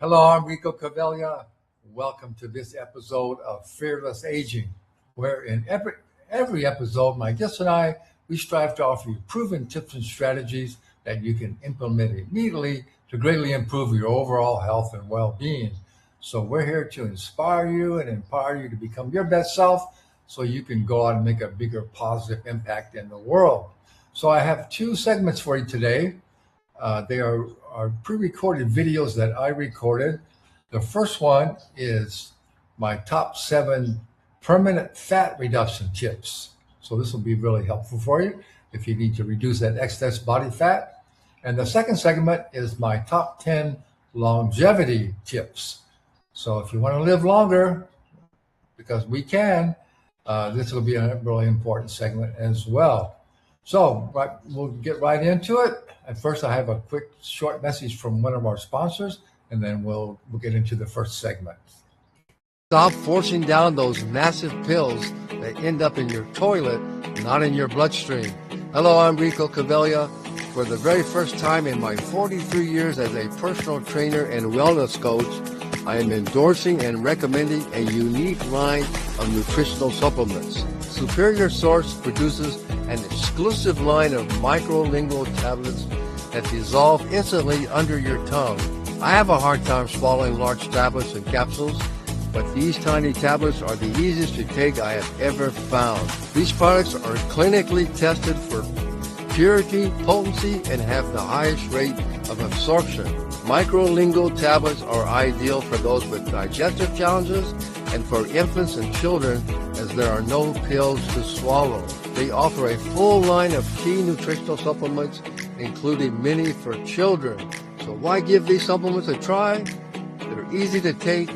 Hello, I'm Rico Cavella. Welcome to this episode of Fearless Aging, where in every episode, my guests and I, we strive to offer you proven tips and strategies that you can implement immediately to greatly improve your overall health and well-being. So we're here to inspire you and empower you to become your best self so you can go out and make a bigger positive impact in the world. So I have two segments for you today. They are pre-recorded videos that I recorded. The first one is my top 7 permanent fat reduction tips. So this will be really helpful for you if you need to reduce that excess body fat. And the second segment is my top 10 longevity tips. So if you want to live longer, because we can, this will be a really important segment as well. So we'll get right into it. At first, I have a quick short message from one of our sponsors, and then we'll get into the first segment. Stop forcing down those massive pills that end up in your toilet, not in your bloodstream. Hello, I'm Rico Cavella. For the very first time in my 43 years as a personal trainer and wellness coach, I am endorsing and recommending a unique line of nutritional supplements. Superior Source produces an exclusive line of microlingual tablets that dissolve instantly under your tongue. I have a hard time swallowing large tablets and capsules, but these tiny tablets are the easiest to take I have ever found. These products are clinically tested for purity, potency, and have the highest rate of absorption. Microlingual tablets are ideal for those with digestive challenges and for infants and children, as there are no pills to swallow. They offer a full line of key nutritional supplements, including many for children. So why give these supplements a try? They're easy to take,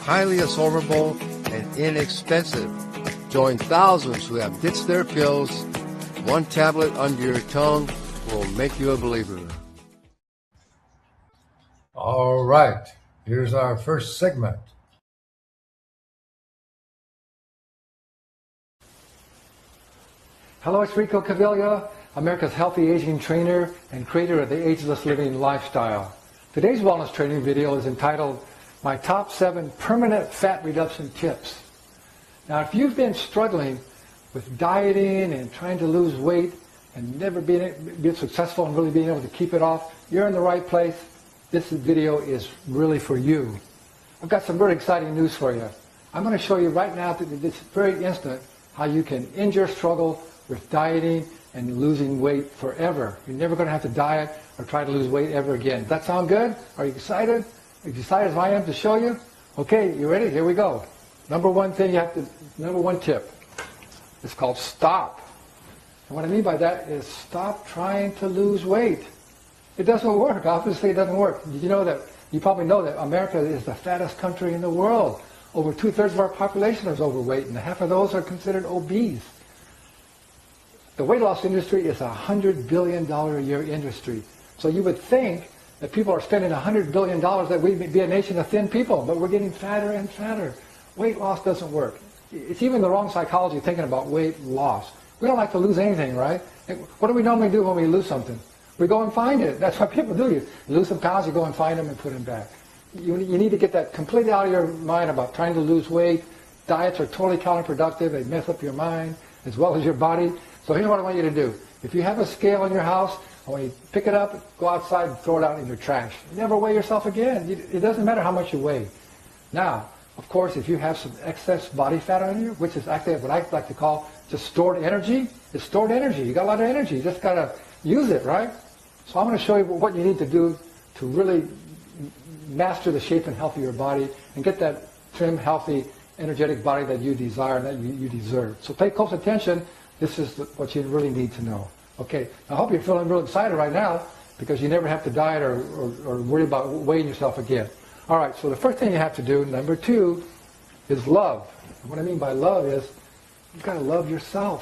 highly absorbable, and inexpensive. Join thousands who have ditched their pills. One tablet under your tongue will make you a believer. All right, here's our first segment. Hello, it's Rico Cavella, America's healthy aging trainer and creator of the Ageless Living Lifestyle. Today's wellness training video is entitled, My Top 7 Permanent Fat Reduction Tips. Now, if you've been struggling with dieting and trying to lose weight and never being successful and really being able to keep it off, you're in the right place. This video is really for you. I've got some really exciting news for you. I'm going to show you right now, at this very instant, how you can end your struggle with dieting and losing weight forever. You're never going to have to diet or try to lose weight ever again. Does that sound good? Are you excited? Are you excited as I am to show you? Okay, you ready? Here we go. Number one tip. It's called stop. And what I mean by that is stop trying to lose weight. It doesn't work. Obviously, it doesn't work. Did you know that? You probably know that America is the fattest country in the world. Over 2/3 of our population is overweight, and half of those are considered obese. The weight loss industry is a $100 billion a year industry. So you would think that people are spending $100 billion that we'd be a nation of thin people, but we're getting fatter and fatter. Weight loss doesn't work. It's even the wrong psychology thinking about weight loss. We don't like to lose anything, right? What do we normally do when we lose something? We go and find it. That's what people do. You lose some pounds, you go and find them and put them back. You need to get that completely out of your mind about trying to lose weight. Diets are totally counterproductive. They mess up your mind as well as your body. So here's what I want you to do. If you have a scale in your house, I want you to pick it up, go outside, and throw it out in your trash. Never weigh yourself again. It doesn't matter how much you weigh. Now, of course, if you have some excess body fat on you, which is actually what I like to call just stored energy, it's stored energy. You got a lot of energy. You just got to use it, right? So I'm going to show you what you need to do to really master the shape and health of your body and get that trim, healthy, energetic body that you desire, that you deserve. So pay close attention. This is what you really need to know. Okay, I hope you're feeling real excited right now because you never have to diet or worry about weighing yourself again. All right, so the first thing you have to do, number 2, is love. And what I mean by love is you've got to love yourself.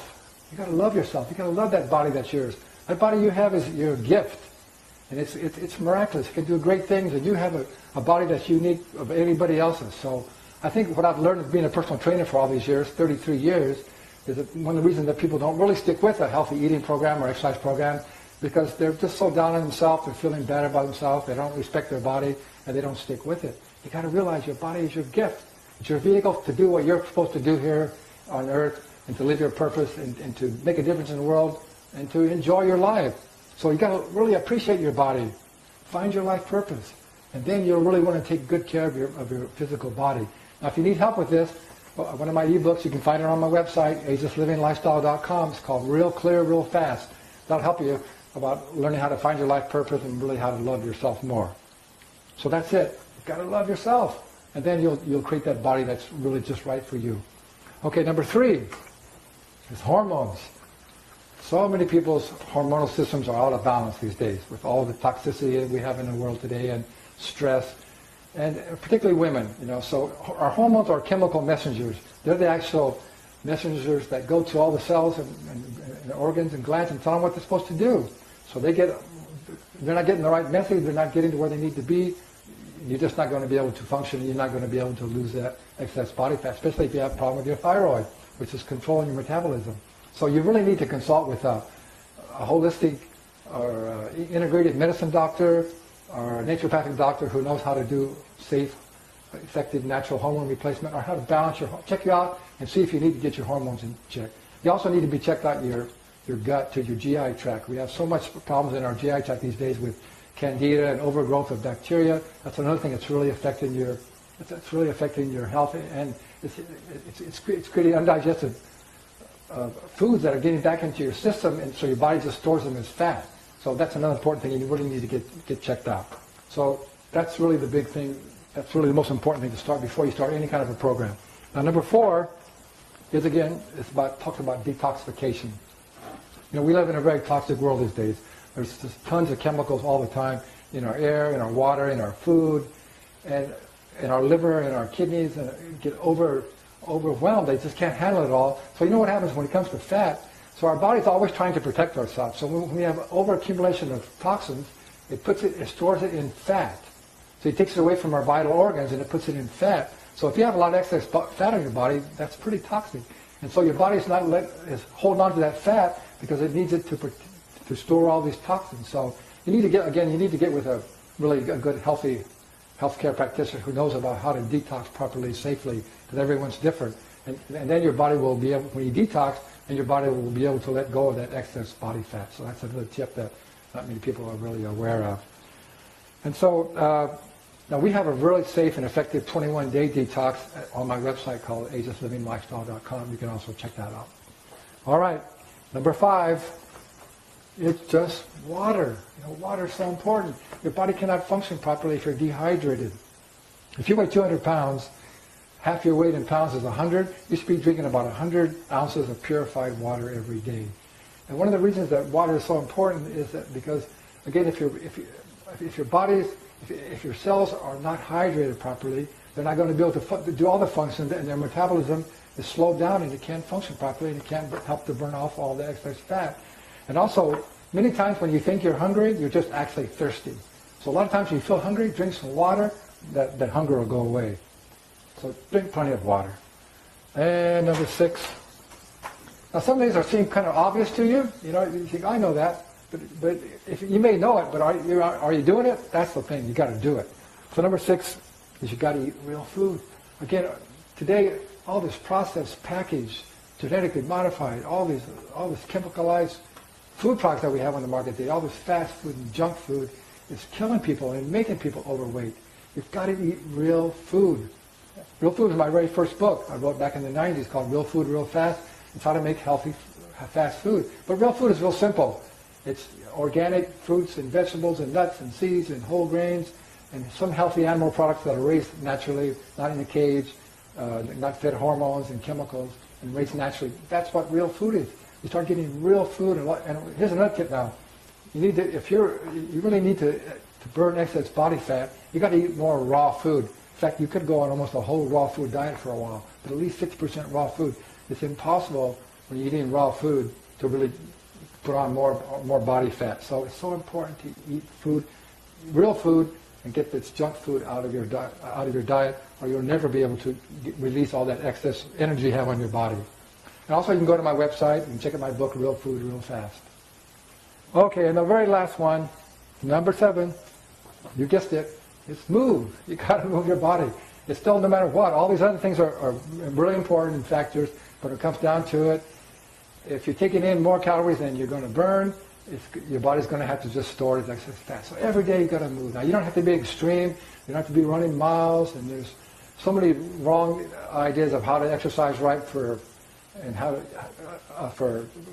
You've got to love yourself. You've got to love that body that's yours. That body you have is your gift. And it's miraculous. It can do great things, and you have a body that's unique of anybody else's. So I think what I've learned as being a personal trainer for all these years, 33 years, is that one of the reasons that people don't really stick with a healthy eating program or exercise program because they're just so down on themselves, they're feeling bad about themselves, they don't respect their body, and they don't stick with it. You got to realize your body is your gift. It's your vehicle to do what you're supposed to do here on earth, and to live your purpose, and to make a difference in the world, and to enjoy your life. So you got to really appreciate your body. Find your life purpose. And then you'll really want to take good care of your physical body. Now, if you need help with this, one of my ebooks, you can find it on my website, agelesslivinglifestyle.com. It's called Real Clear, Real Fast. That'll help you about learning how to find your life purpose and really how to love yourself more. So that's it. You've got to love yourself. And then you'll create that body that's really just right for you. Okay, number 3 is hormones. So many people's hormonal systems are out of balance these days with all the toxicity that we have in the world today and stress, and particularly women. So our hormones are chemical messengers. They're the actual messengers that go to all the cells and organs and glands and tell them what they're supposed to do. So they're not getting the right message. They're not getting to where they need to be. You're just not going to be able to function. You're not going to be able to lose that excess body fat, especially if you have a problem with your thyroid, which is controlling your metabolism. So you really need to consult with a holistic or integrative medicine doctor or a naturopathic doctor who knows how to do safe, effective natural hormone replacement, or how to balance check you out and see if you need to get your hormones in check. You also need to be checked out your gut to your GI tract. We have so much problems in our GI tract these days with candida and overgrowth of bacteria. That's another thing that's really affecting your health, and it's creating undigested foods that are getting back into your system, and so your body just stores them as fat. So that's another important thing, and you really need to get checked out. So that's really the big thing. That's really the most important thing to start before you start any kind of a program. Now, number 4 is, again, talking about detoxification. We live in a very toxic world these days. There's just tons of chemicals all the time in our air, in our water, in our food, and in our liver, in our kidneys, and get overwhelmed. They just can't handle it all. So you know what happens when it comes to fat? So our body's always trying to protect ourselves. So when we have overaccumulation of toxins, it stores it in fat. So it takes it away from our vital organs and it puts it in fat. So if you have a lot of excess fat on your body, that's pretty toxic. And so your body's is holding on to that fat because it needs it to store all these toxins. So you need to get with a really good, healthy healthcare practitioner who knows about how to detox properly, safely, because everyone's different. And then your body will be able, when you detox, and your body will be able to let go of that excess body fat. So that's another tip that not many people are really aware of. And so now we have a really safe and effective 21-day detox on my website called agelesslivinglifestyle.com. You can also check that out. All right, number 5, it's just water. Water is so important. Your body cannot function properly if you're dehydrated. If you weigh 200 pounds, half your weight in pounds is 100. You should be drinking about 100 ounces of purified water every day. And one of the reasons that water is so important is that because, again, if your cells are not hydrated properly, they're not going to be able to do all the functions, and their metabolism is slowed down, and it can't function properly, and it can't help to burn off all the excess fat. And also, many times when you think you're hungry, you're just actually thirsty. So a lot of times when you feel hungry, drink some water, that hunger will go away. So drink plenty of water. And number 6. Now some things seem kind of obvious to you. You think, I know that. But if you may know it, but are you doing it? That's the thing. You got to do it. So number 6 is you got to eat real food. Again, today, all this processed, packaged, genetically modified, all this chemicalized food products that we have on the market today, all this fast food and junk food is killing people and making people overweight. You've got to eat real food. Real Food is my very first book I wrote back in the 90s called Real Food, Real Fast. It's how to make healthy, fast food. But real food is real simple. It's organic fruits and vegetables and nuts and seeds and whole grains and some healthy animal products that are raised naturally, not in a cage, not fed hormones and chemicals, and raised naturally. That's what real food is. You start getting real food, and here's another tip now. You really need to burn excess body fat. You got to eat more raw food. In fact, you could go on almost a whole raw food diet for a while, but at least 50% raw food. It's impossible when you're eating raw food to really put on more body fat. So it's so important to eat food, real food, and get this junk food out of your diet, or you'll never be able to release all that excess energy you have on your body. And also, you can go to my website and check out my book, Real Food, Real Fast. Okay, and the very last one, number 7, you guessed it, it's move. You got to move your body. It's still no matter what. All these other things are really important factors, but it comes down to it. If you're taking in more calories than you're going to burn, your body's going to have to just store it as excess fat. So every day you've got to move. Now, you don't have to be extreme. You don't have to be running miles, and there's so many wrong ideas of how to exercise right for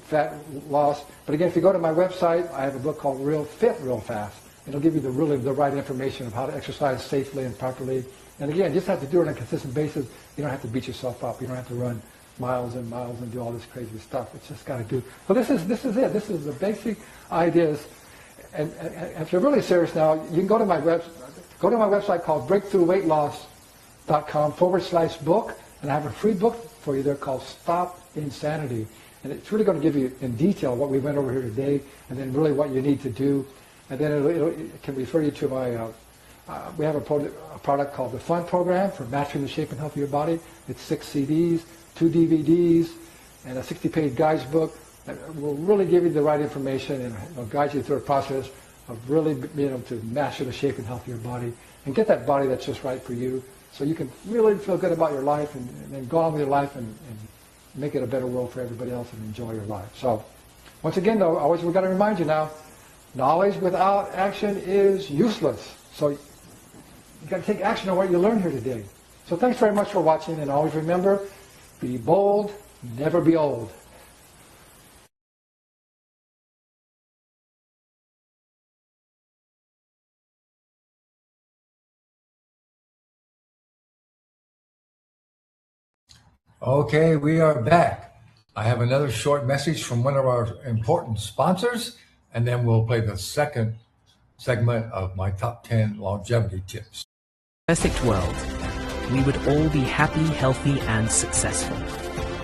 fat loss. But again, if you go to my website, I have a book called Real Fit, Real Fast. It'll give you the right information of how to exercise safely and properly. And again, you just have to do it on a consistent basis. You don't have to beat yourself up. You don't have to run miles and miles and do all this crazy stuff. It's just got to do. So this is it. This is the basic ideas. And if you're really serious now, you can go to my website called breakthroughweightloss.com/book, and I have a free book for you there called Stop Insanity. And it's really going to give you in detail what we went over here today, and then really what you need to do. And then it can refer you to my, we have a product called the Fun Program for Mastering the Shape and Health of Your Body. It's 6 CDs, 2 DVDs, and a 60-page guides book that will really give you the right information and guide you through a process of really being able to master the shape and health of your body and get that body that's just right for you, so you can really feel good about your life and then go on with your life and make it a better world for everybody else and enjoy your life. So once again, though, we've got to remind you now, knowledge without action is useless. So you've got to take action on what you learned here today. So thanks very much for watching, and always remember, be bold, never be old. Okay, we are back. I have another short message from one of our important sponsors, and then we'll play the second segment of my top 10 longevity tips. Perfect world, we would all be happy, healthy, and successful.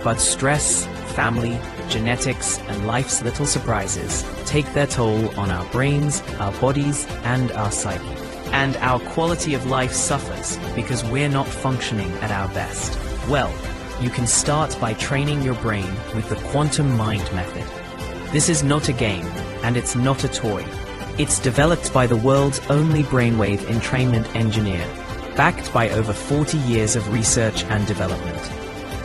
But stress, family, genetics, and life's little surprises take their toll on our brains, our bodies, and our psyche. And our quality of life suffers because we're not functioning at our best. Well, you can start by training your brain with the Quantum Mind method. This is not a game, and it's not a toy. It's developed by the world's only brainwave entrainment engineer, backed by over 40 years of research and development.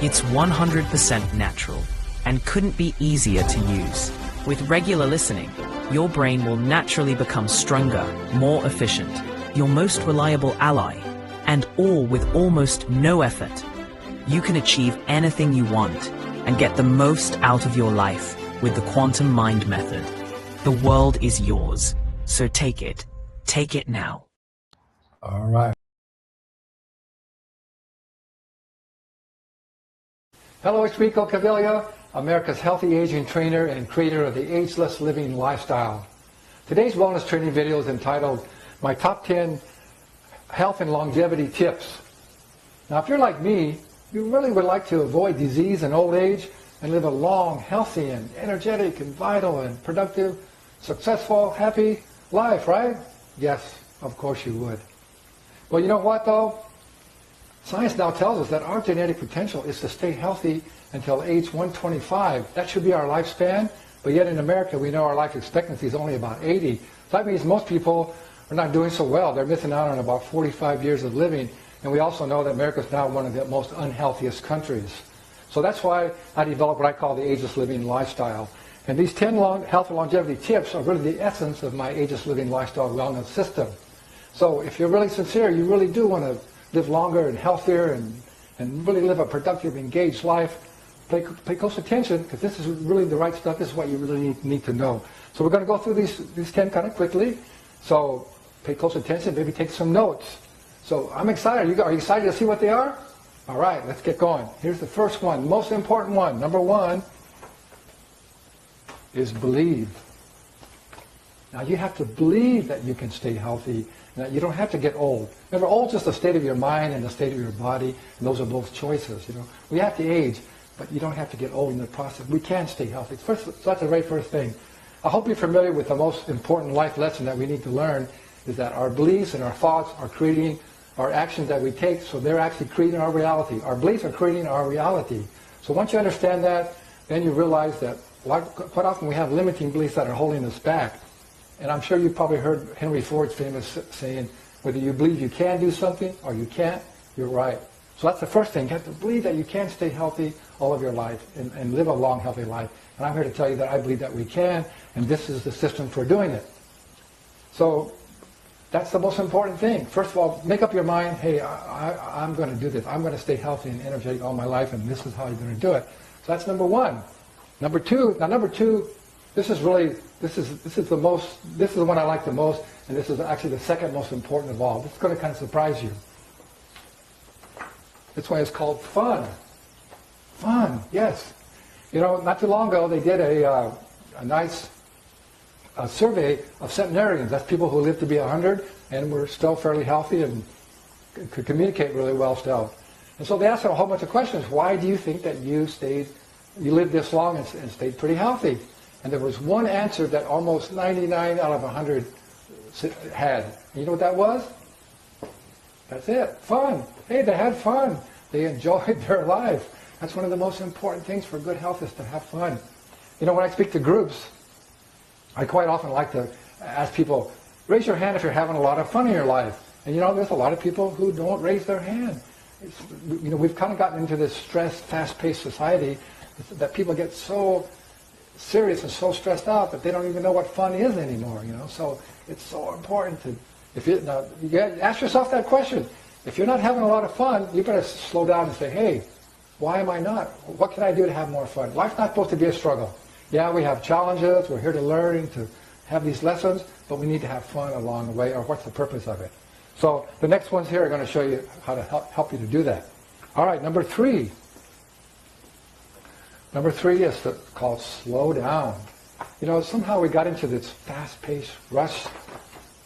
It's 100% natural and couldn't be easier to use. With regular listening, your brain will naturally become stronger, more efficient, your most reliable ally, and all with almost no effort. You can achieve anything you want and get the most out of your life with the Quantum Mind method. The world is yours, so take it. Take it now. All right. Hello, it's Rico Caviglia, America's healthy aging trainer and creator of the Ageless Living Lifestyle. Today's wellness training video is entitled My Top 10 Health and Longevity Tips. Now, if you're like me, you really would like to avoid disease and old age and live a long, healthy, and energetic, and vital, and productive, successful, happy life, right? Yes, of course you would. Well, you know what, though? Science now tells us that our genetic potential is to stay healthy until age 125. That should be our lifespan, but yet in America, we know our life expectancy is only about 80. So that means most people are not doing so well. They're missing out on about 45 years of living. And we also know that America is now one of the most unhealthiest countries. So that's why I developed what I call the Ageless Living Lifestyle. And these 10 health and longevity tips are really the essence of my Ageless Living Lifestyle wellness system. So if you're really sincere, you really do want to live longer and healthier and really live a productive, engaged life, pay close attention, because this is really the right stuff. This is what you really need to know. So we're going to go through these 10 kind of quickly. So pay close attention, maybe take some notes. So I'm excited. Are you excited to see what they are? All right, let's get going. Here's the first one, most important one. Number 1 is believe. Now you have to believe that you can stay healthy, and that you don't have to get old. Remember, old is just the state of your mind and the state of your body, and those are both choices. We have to age, but you don't have to get old in the process. We can stay healthy. So that's the very first thing. I hope you're familiar with the most important life lesson that we need to learn, is that our beliefs and our thoughts are creating our actions that we take, so they're actually creating our reality. Our beliefs are creating our reality. So once you understand that, then you realize that quite often we have limiting beliefs that are holding us back. And I'm sure you've probably heard Henry Ford's famous saying, whether you believe you can do something or you can't, you're right. So that's the first thing. You have to believe that you can stay healthy all of your life and live a long, healthy life. And I'm here to tell you that I believe that we can, and this is the system for doing it. So that's the most important thing. First of all, make up your mind, hey, I'm going to do this. I'm going to stay healthy and energetic all my life, and this is how you're going to do it. So that's number one. Number two, this is the one I like the most, and this is actually the second most important of all. This is going to kind of surprise you. This one is called fun. Fun, yes. You know, not too long ago, they did a nice survey of centenarians. That's people who lived to be 100 and were still fairly healthy and could communicate really well still. And so they asked them a whole bunch of questions. Why do you think that you lived this long and stayed pretty healthy? And there was one answer that almost 99 out of 100 had. And you know what that was? That's it. Fun. Hey, they had fun. They enjoyed their life. That's one of the most important things for good health, is to have fun. You know, when I speak to groups, I quite often like to ask people, raise your hand if you're having a lot of fun in your life. And you know, there's a lot of people who don't raise their hand. You know, we've kind of gotten into this stressed, fast-paced society that people get so serious and so stressed out that they don't even know what fun is anymore, you know. So it's so important to, ask yourself that question. If you're not having a lot of fun, you better slow down and say, hey, why am I not? What can I do to have more fun? Life's not supposed to be a struggle. Yeah, we have challenges, we're here to learn, to have these lessons, but we need to have fun along the way, or what's the purpose of it? So the next ones here are going to show you how to help you to do that. All right, number three. Number three is called slow down. You know, somehow we got into this fast-paced, rush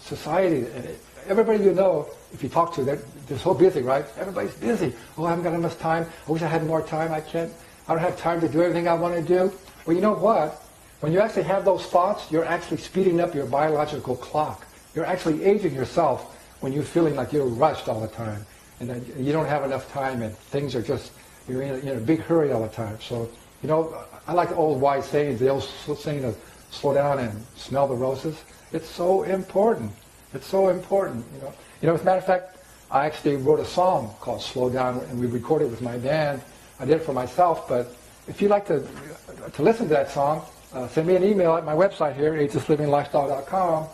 society. And everybody you know, if you talk to, they're so busy, right? Everybody's busy. Oh, I haven't got enough time. I wish I had more time. I don't have time to do everything I want to do. Well, you know what? When you actually have those thoughts, you're actually speeding up your biological clock. You're actually aging yourself when you're feeling like you're rushed all the time and that you don't have enough time and things are just, you're in a big hurry all the time. So, you know, I like the old wise sayings, the old saying of slow down and smell the roses. It's so important. It's so important, you know. You know, as a matter of fact, I actually wrote a song called Slow Down, and we recorded it with my band. I did it for myself, but if you'd like to listen to that song, send me an email at my website here, agelesslivinglifestyle.com,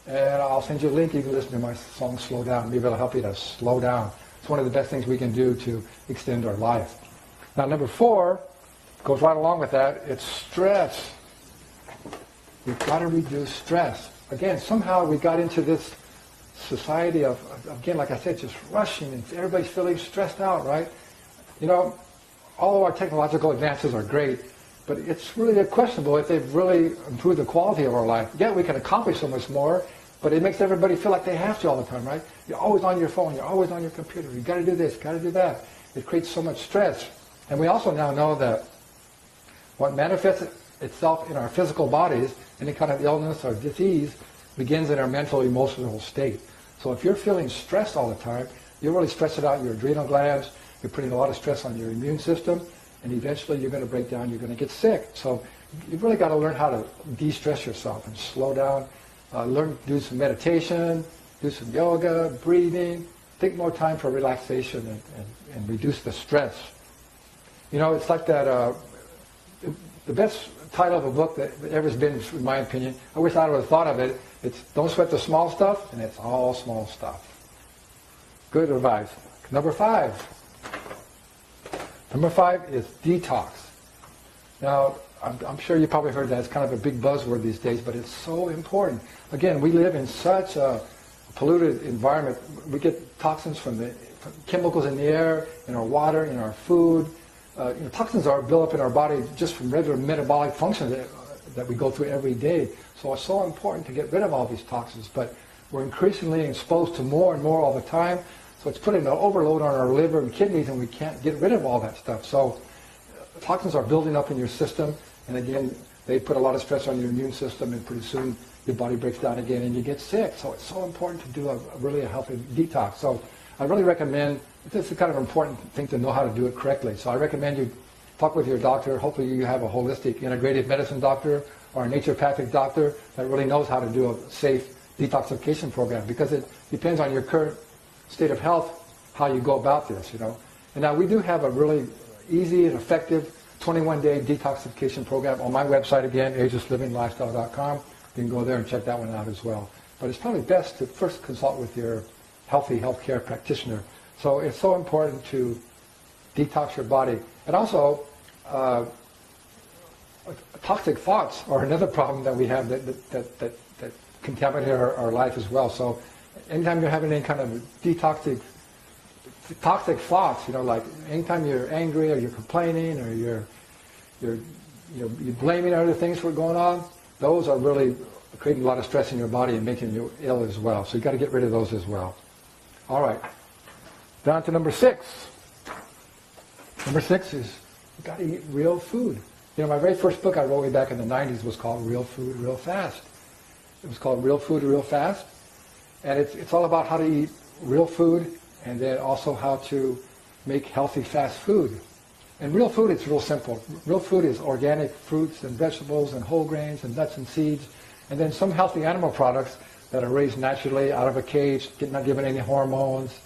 and I'll send you a link. You can listen to my song, Slow Down. Maybe it'll help you to slow down. It's one of the best things we can do to extend our life. Now, number four goes right along with that. It's stress. We've got to reduce stress. Again, somehow we got into this society of, again, like I said, just rushing, and everybody's feeling stressed out, right? You know, all of our technological advances are great, but it's really questionable if they've really improved the quality of our life. Yeah, we can accomplish so much more, but it makes everybody feel like they have to all the time, right? You're always on your phone, you're always on your computer, you got to do this, got to do that. It creates so much stress. And we also now know that what manifests itself in our physical bodies, any kind of illness or disease, begins in our mental, emotional state. So if you're feeling stressed all the time, you're really stressing out your adrenal glands, you're putting a lot of stress on your immune system, and eventually you're going to break down, you're going to get sick. So you've really got to learn how to de-stress yourself and slow down, do some meditation, do some yoga, breathing, take more time for relaxation and reduce the stress. You know, it's like that, the best title of a book that ever's been, in my opinion, I wish I would have thought of it, it's Don't Sweat the Small Stuff, and it's all small stuff. Good advice. Number five. Number five is detox. Now, I'm sure you probably heard that. It's kind of a big buzzword these days, but it's so important. Again, we live in such a polluted environment. We get toxins from chemicals in the air, in our water, in our food. Toxins are built up in our body just from regular metabolic functions that we go through every day. So it's so important to get rid of all these toxins, but we're increasingly exposed to more and more all the time. So it's putting an overload on our liver and kidneys, and we can't get rid of all that stuff. So toxins are building up in your system, and again, they put a lot of stress on your immune system, and pretty soon your body breaks down again and you get sick. So it's so important to do a really healthy detox. So I really recommend, this is kind of an important thing to know how to do it correctly. So I recommend you talk with your doctor. Hopefully you have a holistic integrative medicine doctor or a naturopathic doctor that really knows how to do a safe detoxification program, because it depends on your current state of health how you go about this, you know. And now we do have a really easy and effective 21-day detoxification program on my website again, agelesslivinglifestyle.com. You can go there and check that one out as well. But it's probably best to first consult with your healthy healthcare practitioner. So it's so important to detox your body. And also, toxic thoughts are another problem that we have that contaminate our life as well. So anytime you're having any kind of toxic thoughts, you know, like anytime you're angry or you're complaining or you're blaming other things for what's going on, those are really creating a lot of stress in your body and making you ill as well. So you got to get rid of those as well. All right. Down to number 6. Number 6 is you got to eat real food. You know, my very first book I wrote way back in the 90s was called Real Food, Real Fast. It was called Real Food, Real Fast. And it's all about how to eat real food and then also how to make healthy fast food. And real food, it's real simple. Real food is organic fruits and vegetables and whole grains and nuts and seeds, and then some healthy animal products that are raised naturally out of a cage, not given any hormones,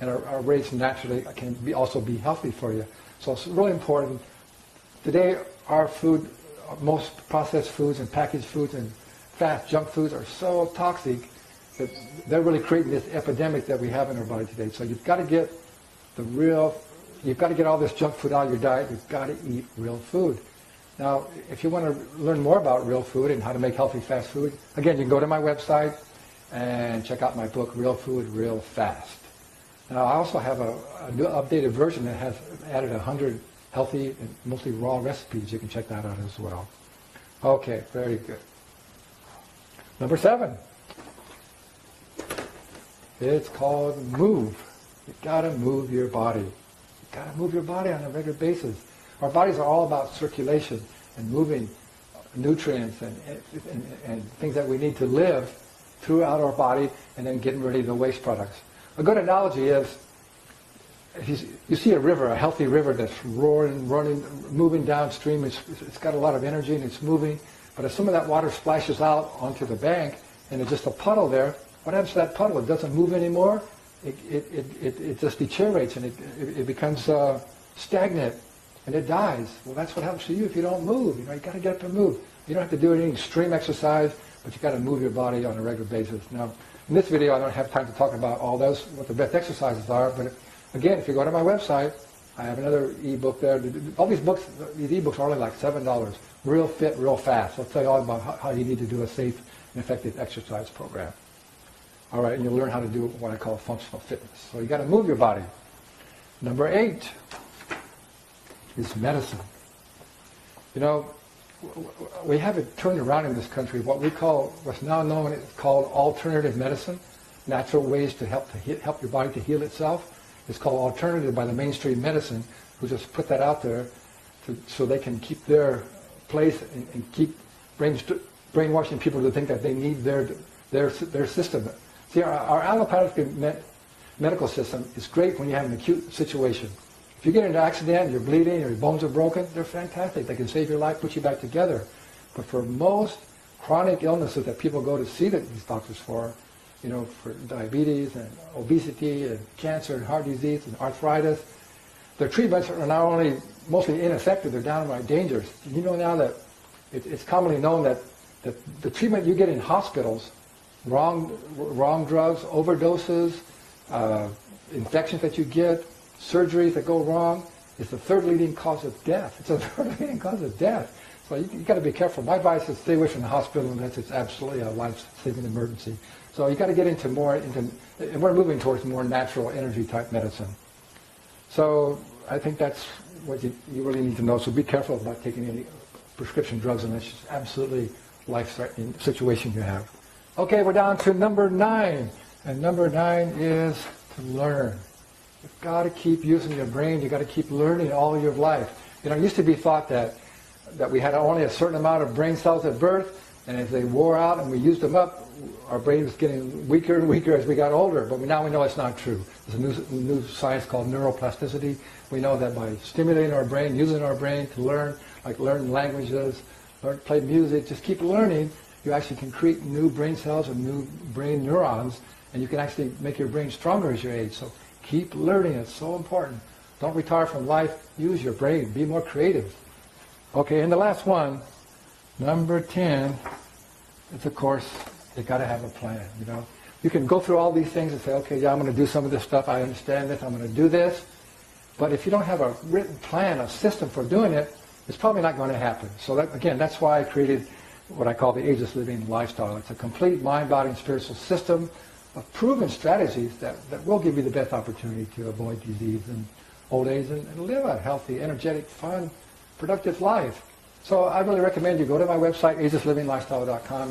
and are raised naturally, can also be healthy for you. So it's really important. Today, our food, most processed foods and packaged foods and fast junk foods are so toxic that they're really creating this epidemic that we have in our body today. So you've got to get you've got to get all this junk food out of your diet. You've got to eat real food. Now, if you want to learn more about real food and how to make healthy fast food, again, you can go to my website and check out my book, Real Food, Real Fast. Now, I also have a new updated version that has added 100 healthy and mostly raw recipes. You can check that out as well. Okay, very good. Number 7. It's called move. You've got to move your body. You've got to move your body on a regular basis. Our bodies are all about circulation and moving nutrients and things that we need to live throughout our body, and then getting rid of the waste products. A good analogy is, if you see a river, a healthy river that's roaring, running, moving downstream. It's got a lot of energy and it's moving, but if some of that water splashes out onto the bank and there's just a puddle there, what happens to that puddle? It doesn't move anymore. It just deteriorates and it becomes stagnant and it dies. Well, that's what happens to you if you don't move. You know, you got to get up and move. You don't have to do any extreme exercise, but you got to move your body on a regular basis. Now, in this video, I don't have time to talk about all those, what the best exercises are, but again, if you go to my website, I have another ebook there. All these books, these ebooks are only like $7. Real Fit, Real Fast. I'll tell you all about how you need to do a safe and effective exercise program. All right, and you'll learn how to do what I call functional fitness. So you got to move your body. Number 8 is medicine. You know, we have it turned around in this country. What's now known as called alternative medicine, natural ways to help your body to heal itself. It's called alternative by the mainstream medicine, who just put that out there so they can keep their place and keep brainwashing people to think that they need their system. See, our allopathic medical system is great when you have an acute situation. If you get into an accident, you're bleeding, or your bones are broken, they're fantastic. They can save your life, put you back together. But for most chronic illnesses that people go to see these doctors for, you know, for diabetes and obesity and cancer and heart disease and arthritis, their treatments are not only mostly ineffective, they're downright dangerous. You know now that it's commonly known that the treatment you get in hospitals, wrong drugs, overdoses, infections that you get, surgeries that go wrong, is the 3rd leading cause of death. It's a 3rd leading cause of death. So you got to be careful. My advice is stay away from the hospital unless it's absolutely a life-saving emergency. So you got to get into and we're moving towards more natural energy type medicine. So I think that's what you really need to know. So be careful about taking any prescription drugs unless it's absolutely life-threatening situation you have. Okay, we're down to number 9. And number 9 is to learn. You've got to keep using your brain. You've got to keep learning all your life. You know, it used to be thought that we had only a certain amount of brain cells at birth, And as they wore out and we used them up, our brain was getting weaker and weaker as we got older. But now we know it's not true. There's a new science called neuroplasticity. We know that by stimulating our brain, using our brain to learn, like learn languages, play music, just keep learning, you actually can create new brain cells and new brain neurons, and you can actually make your brain stronger as you age. So keep learning. It's so important. Don't retire from life. Use your brain. Be more creative. Okay, and the last one, number 10, is of course, you got to have a plan. You know, you can go through all these things and say, okay, yeah, I'm going to do some of this stuff. I understand this. I'm going to do this. But if you don't have a written plan, a system for doing it, it's probably not going to happen. So that, again, that's why I created what I call the ageless living lifestyle. It's a complete mind, body, and spiritual system of proven strategies that will give you the best opportunity to avoid disease and old age and live a healthy, energetic, fun, productive life. So I really recommend you go to my website, agelessliving.lifestyle.com.